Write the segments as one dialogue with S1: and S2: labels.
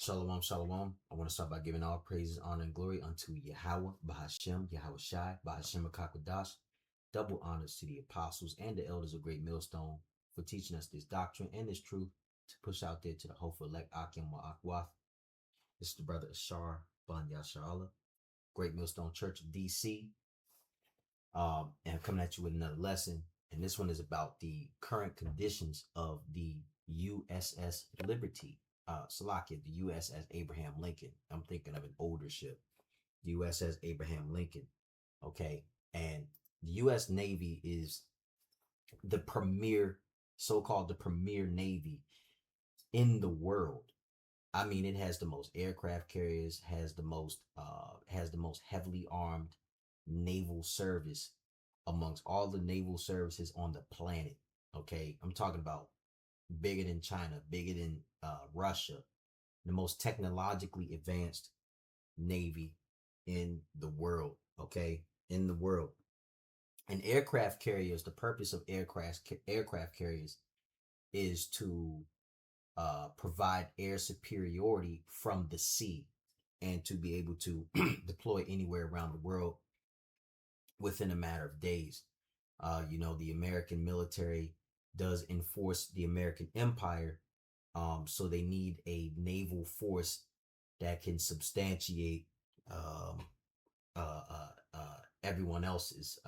S1: Shalom, shalom. I want to start by giving all praises, honor, and glory unto Yahweh, Bahashem, Yahweh Shai, Bahashem Akakwadash. Double honors to the apostles and the elders of Great Millstone for teaching us this doctrine and this truth to push out there to the hopeful elect Akim wa Akwath. This is the brother Ashar Ban Yasharallah, Great Millstone Church of DC. And I'm coming at you with another lesson. And this one is about the current conditions of the USS Liberty. Salakia, the USS Abraham Lincoln. I'm thinking of an older ship, the USS Abraham Lincoln. Okay. And the US Navy is the premier, so-called the premier Navy in the world. I mean, it has the most aircraft carriers, has the most heavily armed naval service amongst all the naval services on the planet. Okay, I'm talking about bigger than China, bigger than Russia, the most technologically advanced navy in the world. Okay, in the world. And aircraft carriers, the purpose of aircraft carriers is to provide air superiority from the sea and to be able to deploy anywhere around the world within a matter of days. The American military does enforce the American empire, so they need a naval force that can substantiate um, everyone else's,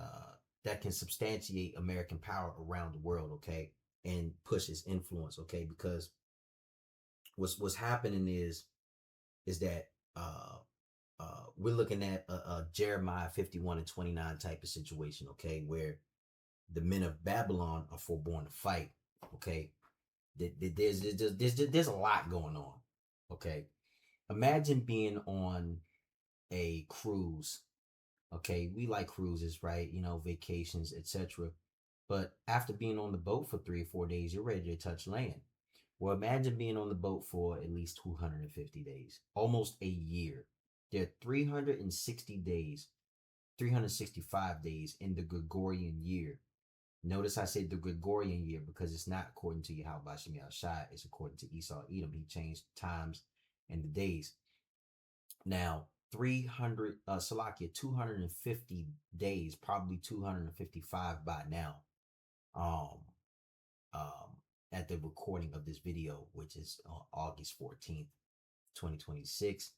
S1: that can substantiate American power around the world, okay, and push its influence, okay, because what's happening is that we're looking at a Jeremiah 51:29 type of situation, okay, where the men of Babylon are forborn to fight, okay. There's a lot going on, okay. Imagine being on a cruise, okay. We like cruises, right? Vacations, etc. But after being on the boat for 3 or 4 days, you're ready to touch land. Well, imagine being on the boat for at least 250 days, almost a year. There are 360 days, 365 days in the Gregorian year. Notice I said the Gregorian year because it's not according to Yahweh Bashem Shai, it's according to Esau Edom. He changed times and the days. Now, 250 days, probably 255 by now. Um, at the recording of this video, which is August 14th, 2026.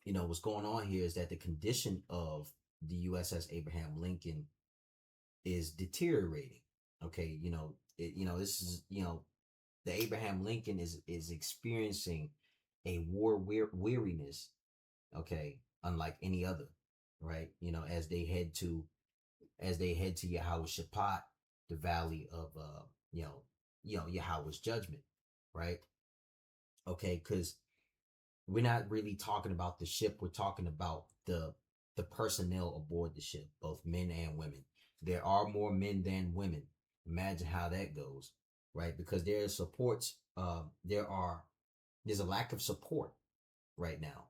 S1: What's going on here is that the condition of the USS Abraham Lincoln is deteriorating. Okay, this is, the Abraham Lincoln is experiencing a war weariness, okay, unlike any other, right? As they head to Yahweh Shaphat, the valley of Yahweh's judgment, right? Okay, because we're not really talking about the ship, we're talking about the personnel aboard the ship, both men and women. There are more men than women. Imagine how that goes, right? Because there's a lack of support right now,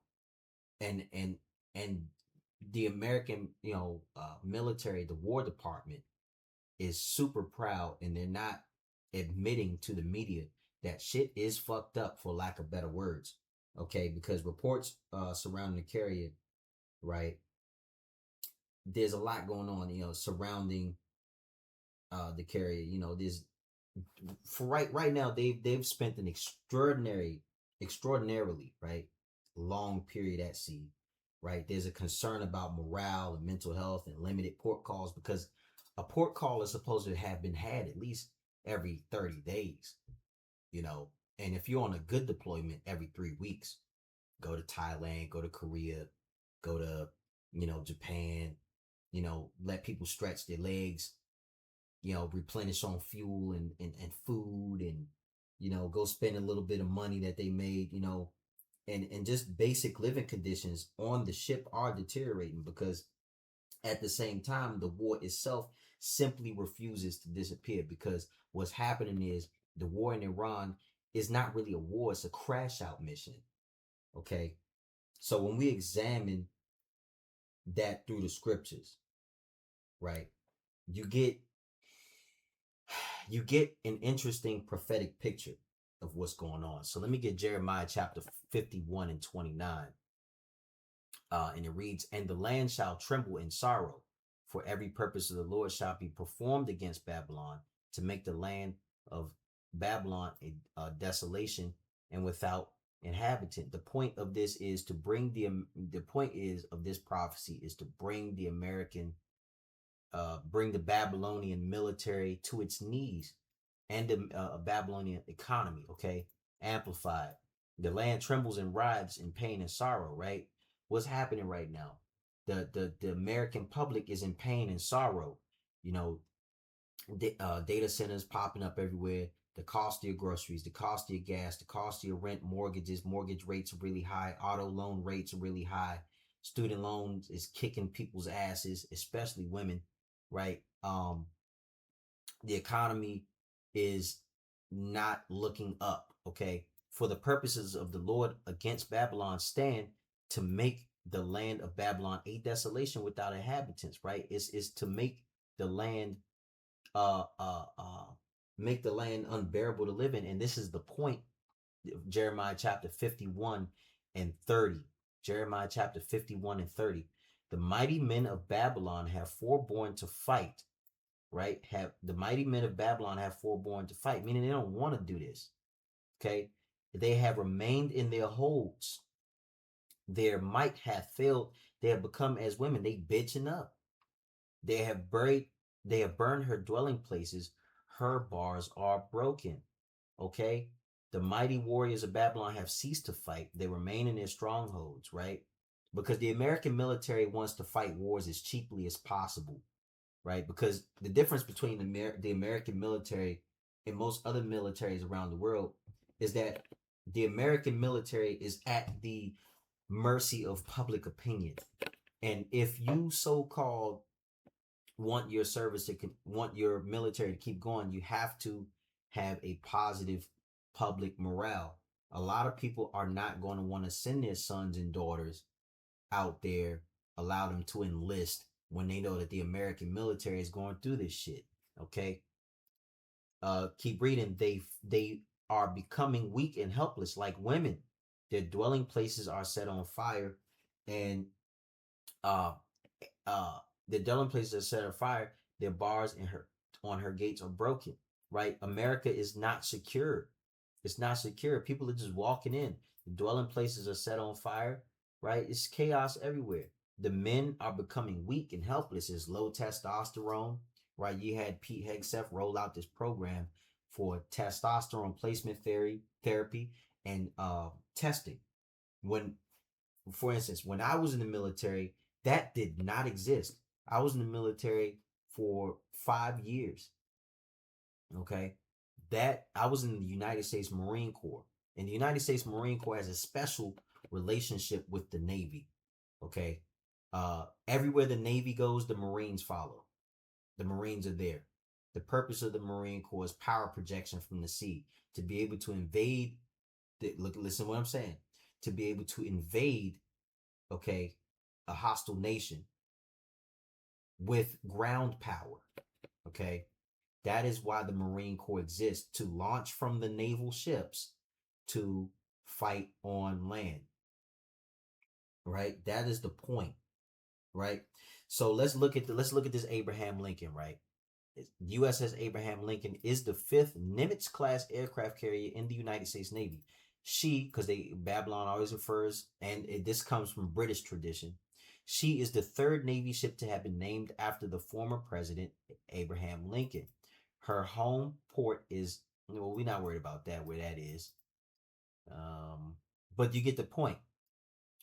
S1: and the American military, the War Department, is super proud, and they're not admitting to the media that shit is fucked up, for lack of better words, okay? Because reports surrounding the carrier, right, there's a lot going on, surrounding the carrier. There's, for right now, they've spent an extraordinarily, right, long period at sea, right? There's a concern about morale and mental health and limited port calls, because a port call is supposed to have been had at least every 30 days, and if you're on a good deployment, every 3 weeks. Go to Thailand, go to Korea, go to Japan, let people stretch their legs, replenish on fuel and food, and go spend a little bit of money that they made, and just basic living conditions on the ship are deteriorating, because at the same time, the war itself simply refuses to disappear, because what's happening is the war in Iran is not really a war, it's a crash out mission. Okay, so when we examine that through the scriptures, right, you get an interesting prophetic picture, of what's going on. So let me get Jeremiah chapter 51 and 29. And it reads, and the land shall tremble in sorrow, for every purpose of the Lord shall be performed against Babylon, to make the land of Babylon a desolation and without inhabitant. The point of this is to bring the point is of this prophecy is to bring the bring the Babylonian military to its knees, and the Babylonian economy. Okay, amplified. The land trembles and writhes in pain and sorrow. Right, what's happening right now? The American public is in pain and sorrow. You know, data centers popping up everywhere. The cost of your groceries, the cost of your gas, the cost of your rent, mortgages. Mortgage rates are really high. Auto loan rates are really high. Student loans is kicking people's asses, especially women. Right. The economy is not looking up. Okay. For the purposes of the Lord against Babylon stand, to make the land of Babylon a desolation without inhabitants. Right. Is to the land uh uh uh make the land unbearable to live in. And this is the point of Jeremiah chapter 51 and 30. Jeremiah chapter 51 and 30. The mighty men of Babylon have forborne to fight. Right? Have the mighty men of Babylon have forborne to fight, meaning they don't want to do this. Okay. They have remained in their holds. Their might hath failed. They have become as women. They bitching up. They have burned her dwelling places. Her bars are broken. Okay. The mighty warriors of Babylon have ceased to fight. They remain in their strongholds, right? Because the American military wants to fight wars as cheaply as possible, right? Because the difference between the American military and most other militaries around the world is that the American military is at the mercy of public opinion. And if you so-called want your service to want your military to keep going, you have to have a positive public morale. A lot of people are not going to want to send their sons and daughters out there, allow them to enlist when they know that the American military is going through this shit. Okay. Keep reading. They are becoming weak and helpless like women. Their dwelling places are set on fire, and uh uh the dwelling places are set on fire. Their bars in her on her gates are broken. Right? America is not secure. It's not secure. People are just walking in. The dwelling places are set on fire. Right? It's chaos everywhere. The men are becoming weak and helpless. It's low testosterone. Right? You had Pete Hegseth roll out this program for testosterone placement therapy, and testing. When, for instance, when I was in the military, that did not exist. I was in the military for 5 years. Okay. That I was in the United States Marine Corps. And the United States Marine Corps has a special relationship with the Navy. Okay. Everywhere the Navy goes, the Marines follow. The Marines are there. The purpose of the Marine Corps is power projection from the sea, to be able to invade. Listen to what I'm saying. To be able to invade, okay, a hostile nation with ground power. Okay. That is why the Marine Corps exists, to launch from the naval ships to fight on land. Right? That is the point. Right? So let's look at this Abraham Lincoln, right? USS Abraham Lincoln is the 5th Nimitz class aircraft carrier in the United States Navy. Because Babylon always refers, and this comes from British tradition. She is the 3rd Navy ship to have been named after the former president, Abraham Lincoln. Her home port is, well, we're not worried about that, where that is. But you get the point,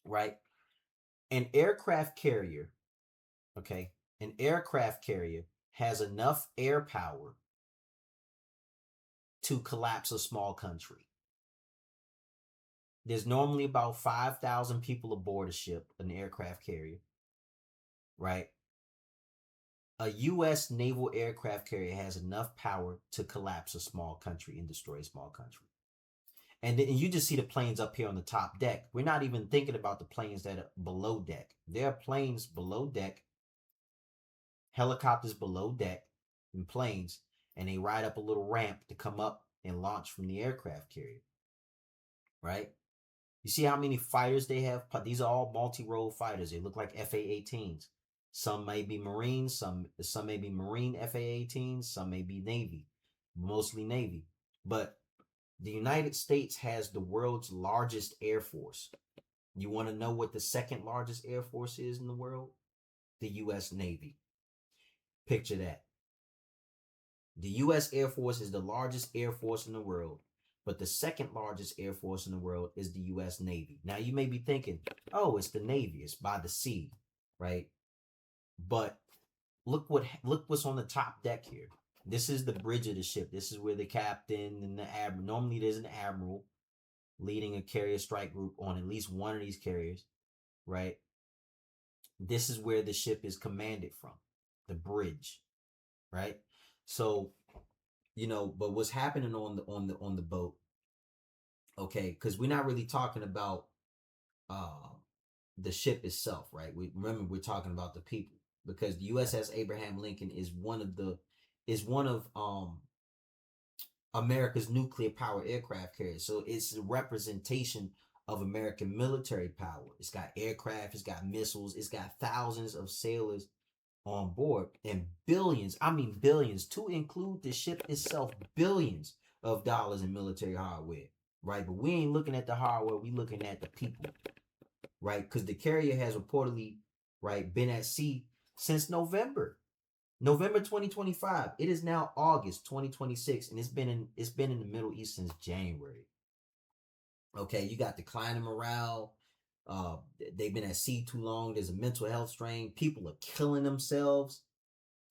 S1: right? An aircraft carrier, okay, an aircraft carrier has enough air power to collapse a small country. There's normally about 5,000 people aboard a ship, an aircraft carrier, right? A U.S. naval aircraft carrier has enough power to collapse a small country and destroy a small country. And you just see the planes up here on the top deck. We're not even thinking about the planes that are below deck. There are planes below deck, helicopters below deck, and planes, and they ride up a little ramp to come up and launched from the aircraft carrier, right? You see how many fighters they have? These are all multi-role fighters. They look like FA-18s. Some may be Marines, some may be Marine FA-18s, some may be Navy, mostly Navy. But the United States has the world's largest air force. You want to know what the second largest air force is in the world? The U.S. Navy. Picture that. The U.S. Air Force is the largest air force in the world, but the second largest air force in the world is the U.S. Navy. Now, you may be thinking, oh, it's the Navy, it's by the sea, right? But look what's on the top deck here. This is the bridge of the ship. This is where the captain and the admiral. Normally, there's an admiral leading a carrier strike group on at least one of these carriers, right? This is where the ship is commanded from, the bridge, right? So, but what's happening on the boat? Okay, because we're not really talking about uh the ship itself, right? We're talking about the people, because the USS Abraham Lincoln is one of America's nuclear power aircraft carriers. So it's a representation of American military power. It's got aircraft, it's got missiles, it's got thousands of sailors on board, and billions, I mean billions, to include the ship itself, billions of dollars in military hardware, right? But we ain't looking at the hardware, we looking at the people, right? Because the carrier has reportedly, right, been at sea since November 2025. It is now August 2026, and it's been in the Middle East since January. Okay, you got declining morale. They've been at sea too long. There's a mental health strain. People are killing themselves.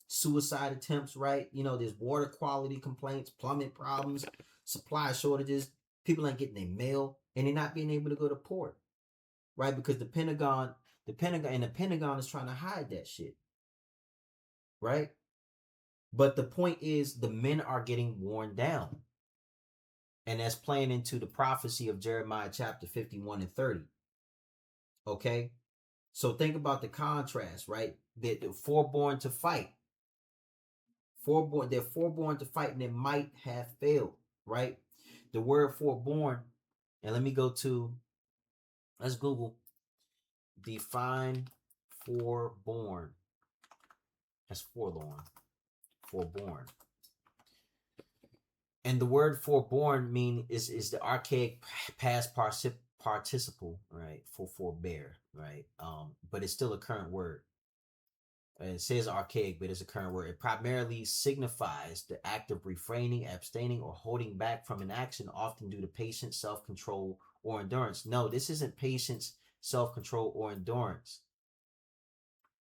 S1: Suicide attempts, right? There's water quality complaints, plumbing problems, supply shortages. People aren't getting their mail, and they're not being able to go to port, right? Because the Pentagon is trying to hide that shit, right? But the point is, the men are getting worn down. And that's playing into the prophecy of Jeremiah chapter 51 and 30. Okay? So think about the contrast, right? They're forborn to fight. They're forborn to fight, and they might have failed, right? The word forborn, and let's Google define forborn. That's forlorn. Forborn. And the word forborn is the archaic past participle, right? For forbear, right? But it's still a current word. It says archaic, but it's a current word. It primarily signifies the act of refraining, abstaining, or holding back from an action, often due to patience, self-control, or endurance. No, this isn't patience, self-control, or endurance.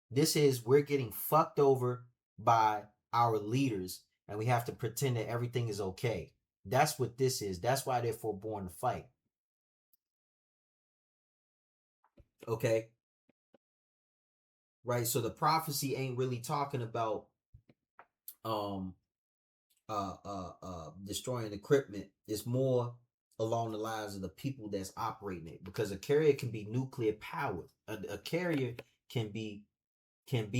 S1: This is, we're getting fucked over by our leaders, and we have to pretend that everything is okay. That's what this is. That's why they're forborn to fight. Okay? Right? So the prophecy ain't really talking about destroying equipment. It's more along the lines of the people that's operating it, because a carrier can be nuclear powered. A carrier can be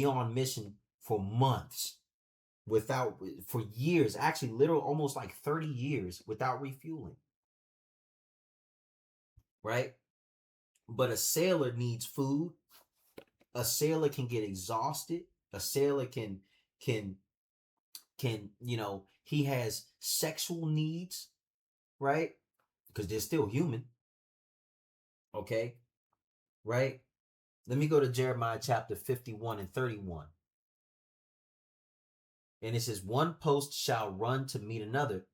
S1: on mission for months, for years, actually literal almost like 30 years without refueling, right? But a sailor needs food. A sailor can get exhausted. A sailor can he has sexual needs, right? Because they're still human. Okay, right? Let me go to Jeremiah chapter 51 and 31. And it says, one post shall run to meet another,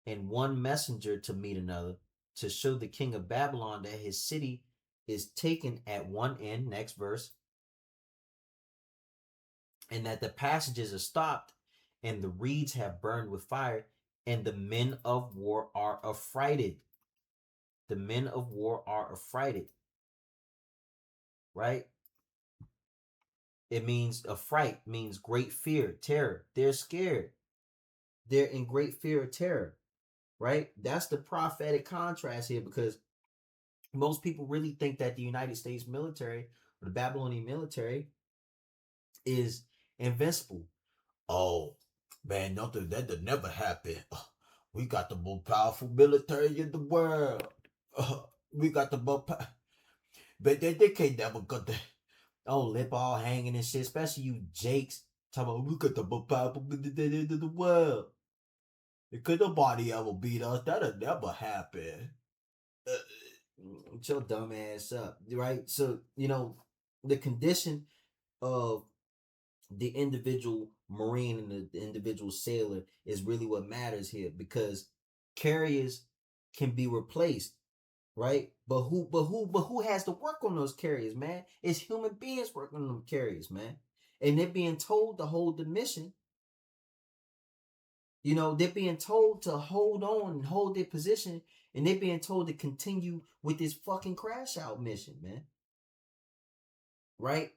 S1: and one messenger to meet another, to show the king of Babylon that his city is taken at one end, next verse, and that the passages are stopped, and the reeds have burned with fire, and the men of war are affrighted. The men of war are affrighted, right? It means affright, means great fear, terror. They're scared. They're in great fear of terror, right? That's the prophetic contrast here, because most people really think that the United States military or the Babylonian military is invincible. Oh man, nothing that never happen. We got the most powerful military in the world. We got the most but they can't never got the lip all hanging and shit, especially you Jakes talking about we got the most powerful military in the world. Could nobody ever beat us? That'll never happen. Uh, Shut your dumb ass up, right? So, the condition of the individual Marine and the individual sailor is really what matters here, because carriers can be replaced, right? But who has to work on those carriers, man? It's human beings working on them carriers, man. And they're being told to hold the mission. They're being told to hold on and hold their position, and they're being told to continue with this fucking crash out mission, man. Right?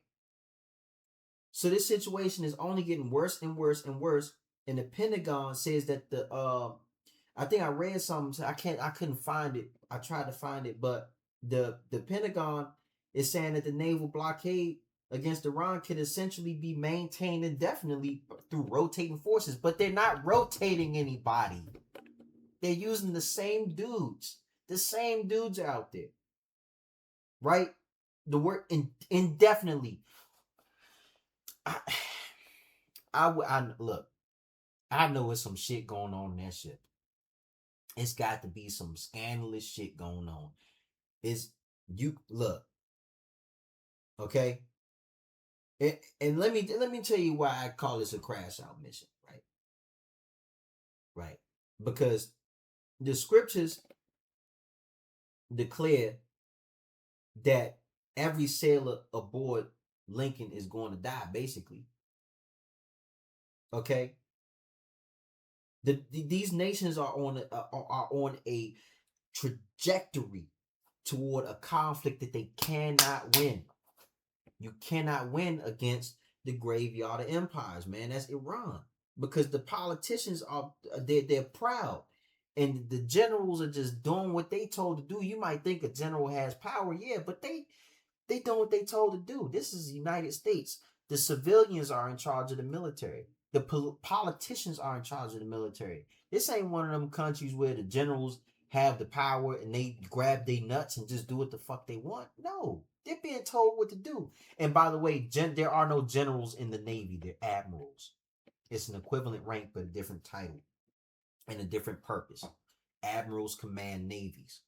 S1: So this situation is only getting worse and worse and worse. And the Pentagon says that I think I read something. I couldn't find it. I tried to find it, but the Pentagon is saying that the naval blockade against Iran could essentially be maintained indefinitely through rotating forces. But they're not rotating anybody. They're using the same dudes. The same dudes are out there, right? The word indefinitely. I look. I know it's some shit going on in that ship. It's got to be some scandalous shit going on. Is you look, okay? And let me tell you why I call this a crash out mission, right? Right. Because the scriptures declare that every sailor aboard Lincoln is going to die, basically. Okay? These nations are on a trajectory toward a conflict that they cannot win. You cannot win against the graveyard of empires, man. That's Iran, because the politicians are they're proud, and the generals are just doing what they told to do. You might think a general has power, yeah, but they doing what they told to do. This is the United States. The civilians are in charge of the military. The politicians are in charge of the military. This ain't one of them countries where the generals have the power and they grab their nuts and just do what the fuck they want. No, they're being told what to do. And by the way, there are no generals in the Navy. They're admirals. It's an equivalent rank but a different title and a different purpose. Admirals command navies.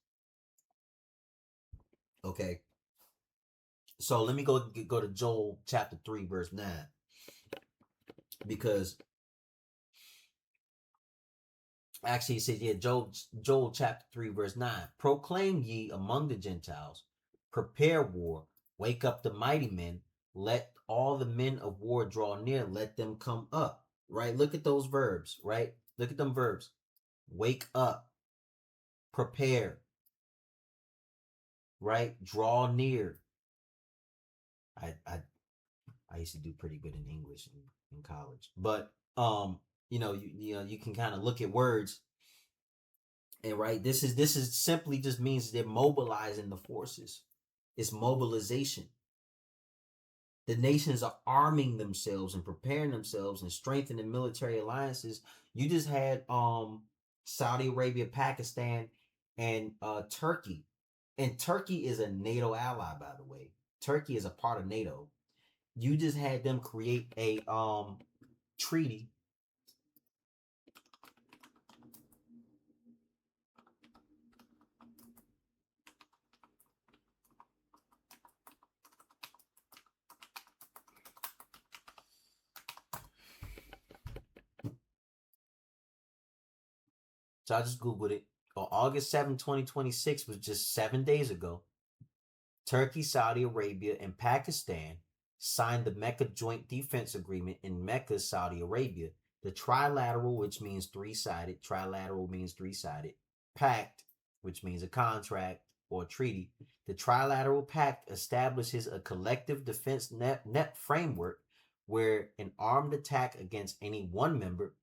S1: Okay. So let me go to Joel chapter 3 verse 9, because actually it says, yeah, Joel chapter 3 verse 9, proclaim ye among the Gentiles, prepare war, wake up the mighty men, let all the men of war draw near, let them come up. Right? Look at those verbs, right? Look at them verbs. Wake up, prepare, right? Draw near. I used to do pretty good in English in college, but you can kind of look at words, and right, this is simply just means they're mobilizing the forces. It's mobilization. The nations are arming themselves and preparing themselves and strengthening military alliances. You just had Saudi Arabia, Pakistan, and Turkey. And Turkey is a NATO ally, by the way. Turkey is a part of NATO. You just had them create a treaty. So I just Googled it. On August 7, 2026, was just 7 days ago. Turkey, Saudi Arabia, and Pakistan signed the Mecca Joint Defense Agreement in Mecca, Saudi Arabia. The trilateral, which means three-sided, trilateral means three-sided, pact, which means a contract or a treaty. The trilateral pact establishes a collective defense net framework where an armed attack against any one member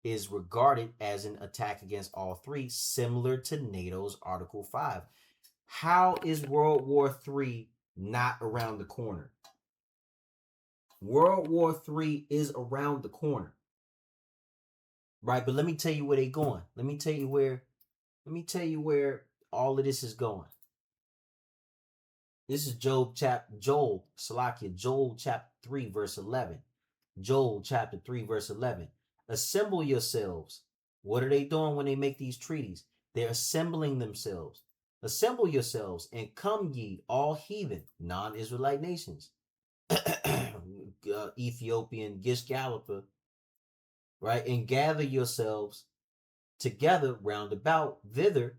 S1: is regarded as an attack against all three, similar to NATO's Article 5. How is World War III not around the corner? World War III is around the corner. right? But let me tell you where they going. Let me tell you where all of this is going. This is Joel chapter 3, verse 11. Joel chapter 3, verse 11. Assemble yourselves. What are they doing when they make these treaties? They're assembling themselves. Assemble yourselves and come ye, all heathen, non-Israelite nations. Ethiopian, Gish Gallipher, right? And gather yourselves together round about thither,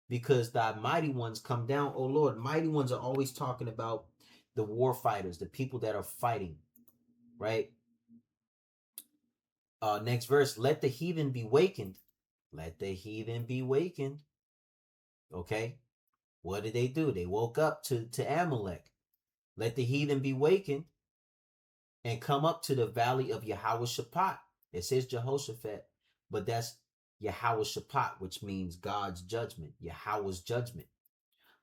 S1: because thy mighty ones come down. Oh Lord, mighty ones are always talking about the war fighters, the people that are fighting, right? Next verse, let the heathen be wakened. Let the heathen be wakened. Okay. What did they do? They woke up to Amalek. Let the heathen be wakened and come up to the valley of Yahweh Shaphat. It says Jehoshaphat, but that's Yahweh Shaphat, which means God's judgment, Yahweh's judgment.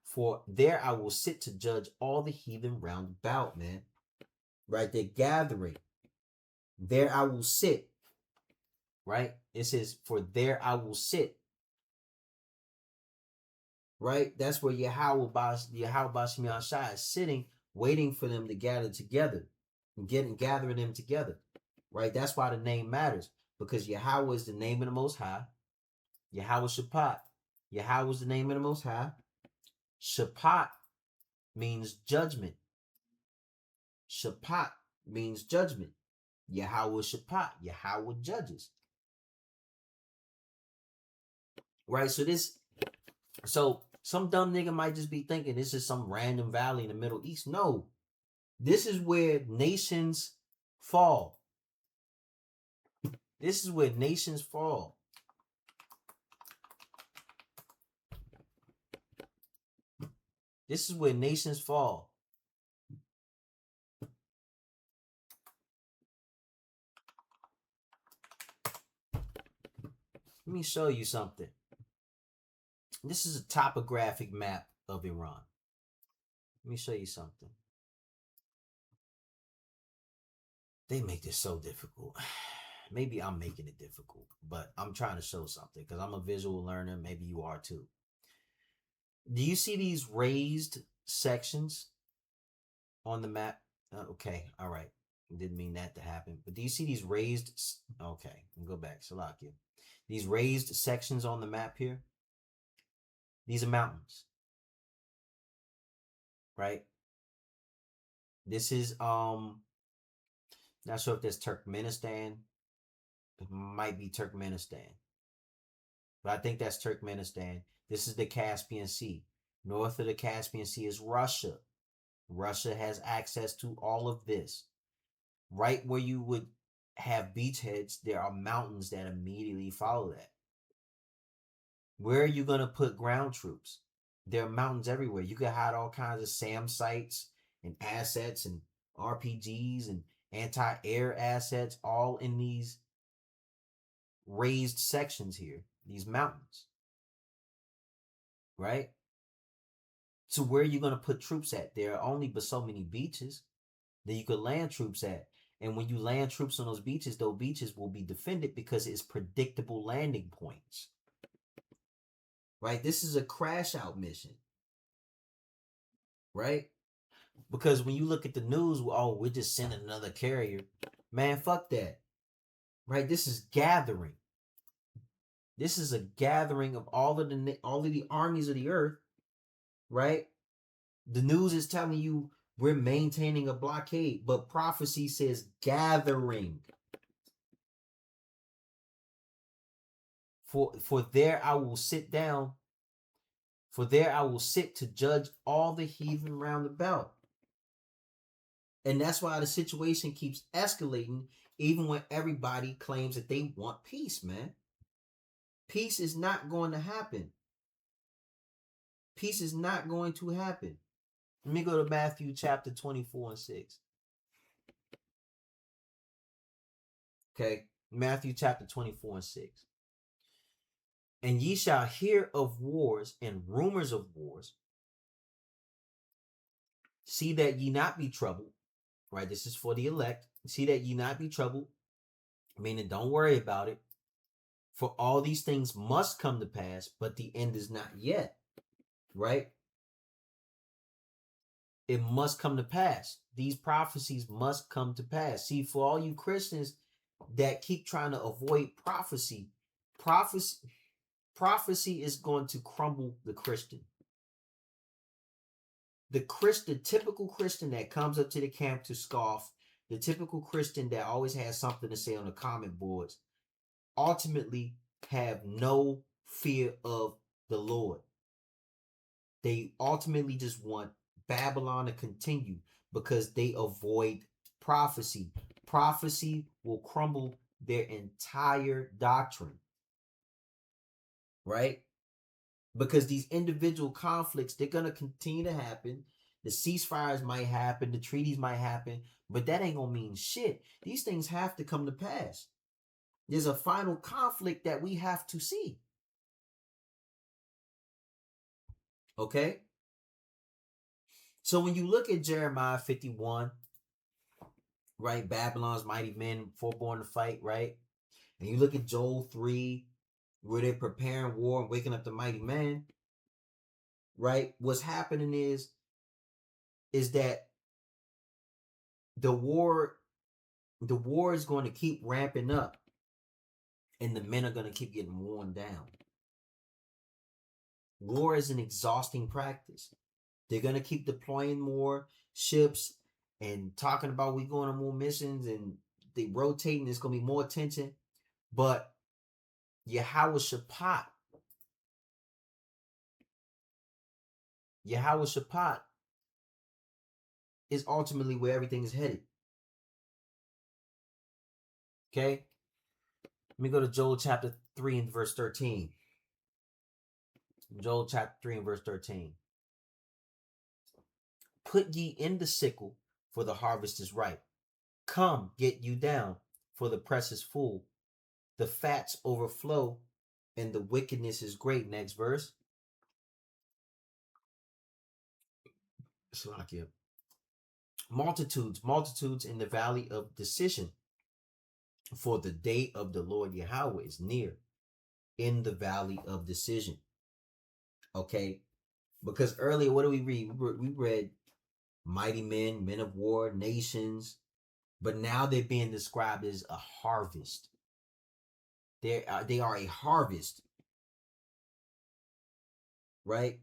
S1: For there I will sit to judge all the heathen round about, man. Right? They're gathering. There I will sit. Right? It says, for there I will sit. Right? That's where Yahweh Bashim Shai is sitting, waiting for them to gather together and gathering them together. Right? That's why the name matters, because Yahweh is the name of the Most High. Yahweh Shaphat. Yahweh is the name of the Most High. Shaphat means judgment. Shaphat means judgment. Yahweh Shaphat. Yahweh judges. Right? So some dumb nigga might just be thinking this is some random valley in the Middle East. No. This is where nations fall. This is where nations fall. This is where nations fall. Let me show you something. This is a topographic map of Iran. Let me show you something. They make this so difficult. Maybe I'm making it difficult, but I'm trying to show something because I'm a visual learner. Maybe you are too. Do you see these raised sections on the map? Okay, all right. Didn't mean that to happen. But do you see these raised? Okay, go back. Salakia. These raised sections on the map here. These are mountains, right? This is not sure if that's Turkmenistan. It might be Turkmenistan, but I think that's Turkmenistan. This is the Caspian Sea. North of the Caspian Sea is Russia. Russia has access to all of this. Right where you would have beachheads, there are mountains that immediately follow that. Where are you going to put ground troops? There are mountains everywhere. You can hide all kinds of SAM sites and assets and RPGs and anti-air assets all in these raised sections here, these mountains, right? So where are you going to put troops at? There are only but so many beaches that you could land troops at. And when you land troops on those beaches will be defended because it's predictable landing points. Right? This is a crash out mission. Right? Because when you look at the news, oh, we're just sending another carrier. Man, fuck that. Right? This is gathering. This is a gathering of all of the armies of the earth, right? The news is telling you we're maintaining a blockade, but prophecy says gathering. For there I will sit down. For there I will sit to judge all the heathen round about. And that's why the situation keeps escalating, even when everybody claims that they want peace, man. Peace is not going to happen. Peace is not going to happen. Let me go to Matthew chapter 24 and 6. Okay, Matthew chapter 24 and 6. And ye shall hear of wars and rumors of wars. See that ye not be troubled. Right, this is for the elect. See that ye not be troubled. Meaning, don't worry about it. For all these things must come to pass, but the end is not yet, right? It must come to pass. These prophecies must come to pass. See, for all you Christians that keep trying to avoid prophecy, prophecy is going to crumble the Christian. The typical Christian that comes up to the camp to scoff, the typical Christian that always has something to say on the comment boards, ultimately have no fear of the Lord. They ultimately just want Babylon to continue because they avoid prophecy. Prophecy will crumble their entire doctrine, right? Because these individual conflicts, they're going to continue to happen. The ceasefires might happen, the treaties might happen, but that ain't going to mean shit. These things have to come to pass. There's a final conflict that we have to see. Okay? So when you look at Jeremiah 51, right? Babylon's mighty men, forborn to fight, right? And you look at Joel 3, where they're preparing war and waking up the mighty men, right? What's happening is that the war is going to keep ramping up and the men are going to keep getting worn down. War is an exhausting practice. They're going to keep deploying more ships and talking about we going on more missions and they rotating. There's going to be more tension. But Yahweh Shaphat is ultimately where everything is headed. Okay? Let me go to Joel chapter 3 and verse 13. Joel chapter 3 and verse 13. Put ye in the sickle, for the harvest is ripe. Come, get you down, for the press is full. The fats overflow, and the wickedness is great. Next verse. Salakia. Multitudes in the valley of decision. For the day of the Lord Yahweh is near in the valley of decision. Okay? Because earlier, what do we read? We read mighty men, men of war, nations. But now they're being described as a harvest. They are a harvest, right?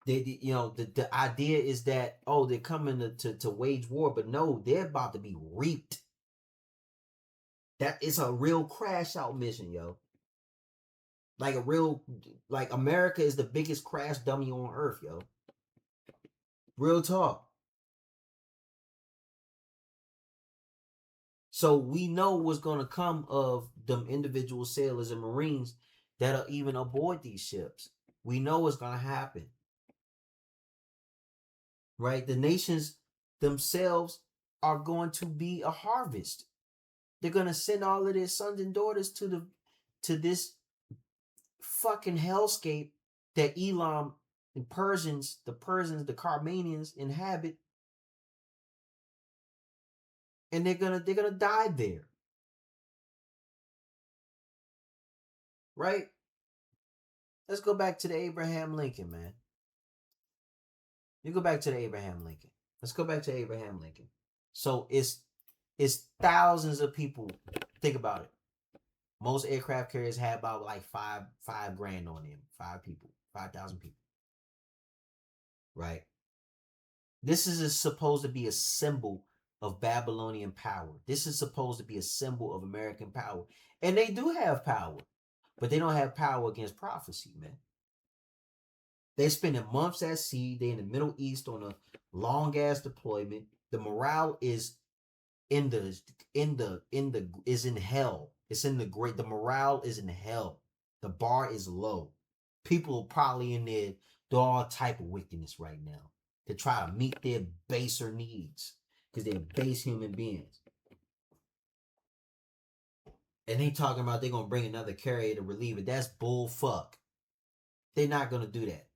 S1: The idea is that, oh, they're coming to wage war, but no, they're about to be reaped. That is a real crash out mission, yo. Like America is the biggest crash dummy on earth, yo. Real talk. So we know what's going to come of them individual sailors and Marines that are even aboard these ships. We know what's going to happen. Right? The nations themselves are going to be a harvest. They're going to send all of their sons and daughters to this fucking hellscape that Elam and the Persians, the Carmanians inhabit, and they're gonna die there. Right? Let's go back to the Abraham Lincoln, man. You go back to the Abraham Lincoln. Let's go back to Abraham Lincoln. So it's thousands of people. Think about it. Most aircraft carriers have about like five grand on them. 5,000 people. Right? This is supposed to be a symbol of Babylonian power. This is supposed to be a symbol of American power. And they do have power, but they don't have power against prophecy, man. They're spending months at sea. They're in the Middle East on a long ass deployment. The morale is in hell. It's in the morale is in hell. The bar is low. People are probably in there do all type of wickedness right now to try to meet their baser needs because they're base human beings. And they talking about they're gonna bring another carrier to relieve it. That's bull fuck. They're not gonna do that.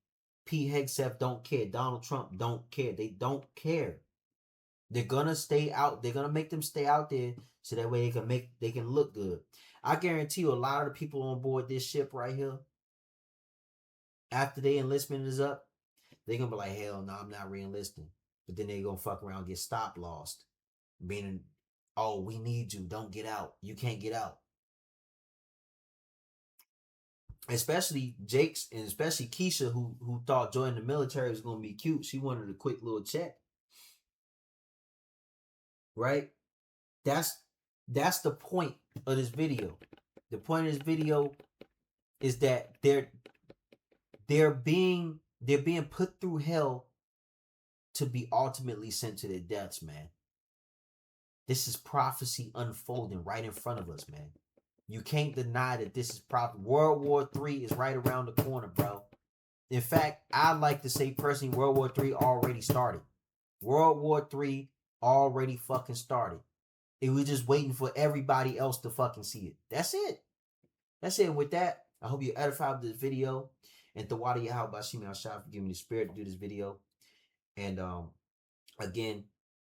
S1: Pete Hegseth don't care. Donald Trump don't care. They don't care. They're gonna stay out. They're gonna make them stay out there so that way they can look good. I guarantee you, a lot of the people on board this ship right here, after their enlistment is up, they're gonna be like, hell no, I'm not re-enlisting. But then they gonna fuck around and get stop lost. Meaning, oh, we need you. Don't get out. You can't get out. Especially Jake's and especially Keisha, who thought joining the military was gonna be cute. She wanted a quick little check, right? That's that's the point of this video. The point of this video is that they're being put through hell to be ultimately sent to their deaths, man. This is prophecy unfolding right in front of us, man. You can't deny that this is prophecy. World War III is right around the corner, bro. In fact, I like to say personally, World War III already started. World War III already fucking started. And we're just waiting for everybody else to fucking see it. That's it. That's it. And with that, I hope you're edified with this video. And Tawada Yahweh Bashimi Ashaf for giving me the spirit to do this video. And again,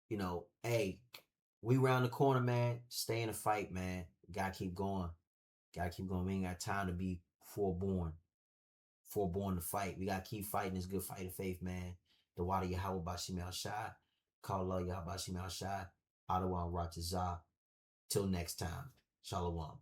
S1: you know, hey, we round the corner, man. Stay in the fight, man. Gotta keep going. Gotta keep going. We ain't got time to be forborn. Forborn to fight. We gotta keep fighting this good fight of faith, man. Tawada Yahweh Bashimi Ashaf. Call Allah Yahweh Bashimi Ashaf. Adawan Ratazah. Till next time. Shalom.